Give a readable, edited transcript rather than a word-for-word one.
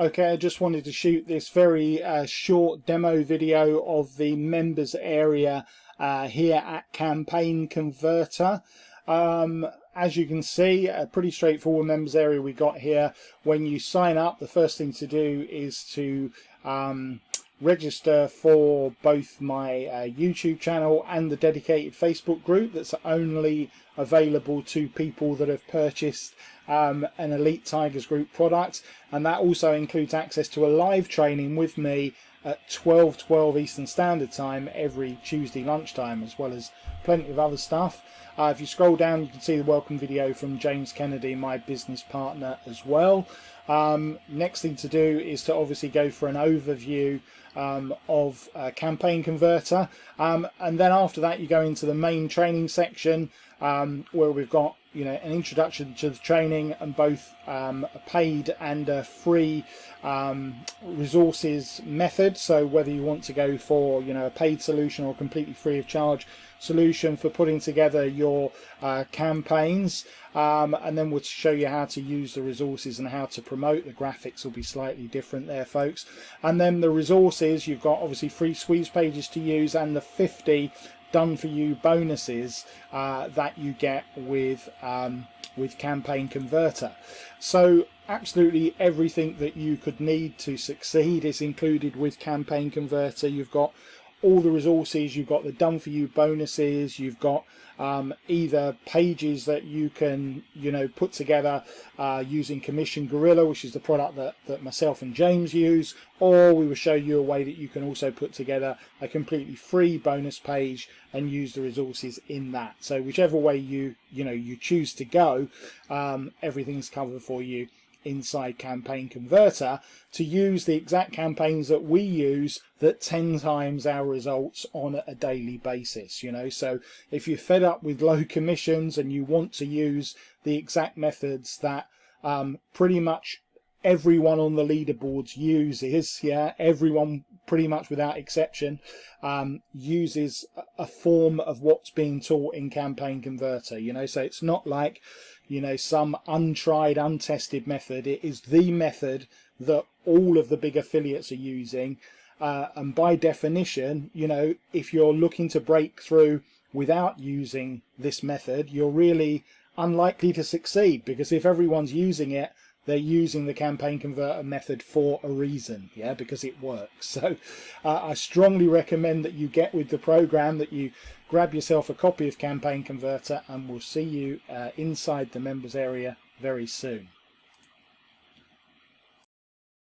Okay, I just wanted to shoot this very short demo video of the members area here at Campaign Converter. As you can see, a pretty straightforward members area we got here. When you sign up, the first thing to do is to register for both my YouTube channel and the dedicated Facebook group that's only available to people that have purchased an Elite Tigers Group product, and that also includes access to a live training with me at 12:12 Eastern Standard Time every Tuesday lunchtime, as well as plenty of other stuff. If you scroll down, you can see the welcome video from James Kennedy, my business partner, as well. Next thing to do is to obviously go for an overview of Campaign Converter, and then after that you go into the main training section, where we've got an introduction to the training and both a paid and a free resources method. So whether you want to go for a paid solution or completely free of charge solution for putting together your campaigns, and then we'll show you how to use the resources and how to promote. The graphics will be slightly different there, folks. And then the resources, you've got obviously free squeeze pages to use and the 50 done for you bonuses that you get with Campaign Converter. So absolutely everything that you could need to succeed is included with Campaign Converter. You've got all the resources, you've got the done for you bonuses, you've got either pages that you can put together using Commission Gorilla, which is the product that myself and James use, or we will show you a way that you can also put together a completely free bonus page and use the resources in that. So whichever way you choose to go, everything's covered for you inside Campaign Converter to use the exact campaigns that we use that 10 times our results on a daily basis. So if you're fed up with low commissions and you want to use the exact methods that pretty much everyone on the leaderboards uses, everyone pretty much without exception uses a form of what's being taught in Campaign Converter. So it's not like some untried, untested method. It is the method that all of the big affiliates are using, and by definition, if you're looking to break through without using this method, you're really unlikely to succeed, because if everyone's using it, they're using the Campaign Converter method for a reason, because it works. So I strongly recommend that you get with the program, that you grab yourself a copy of Campaign Converter, and we'll see you inside the members area very soon.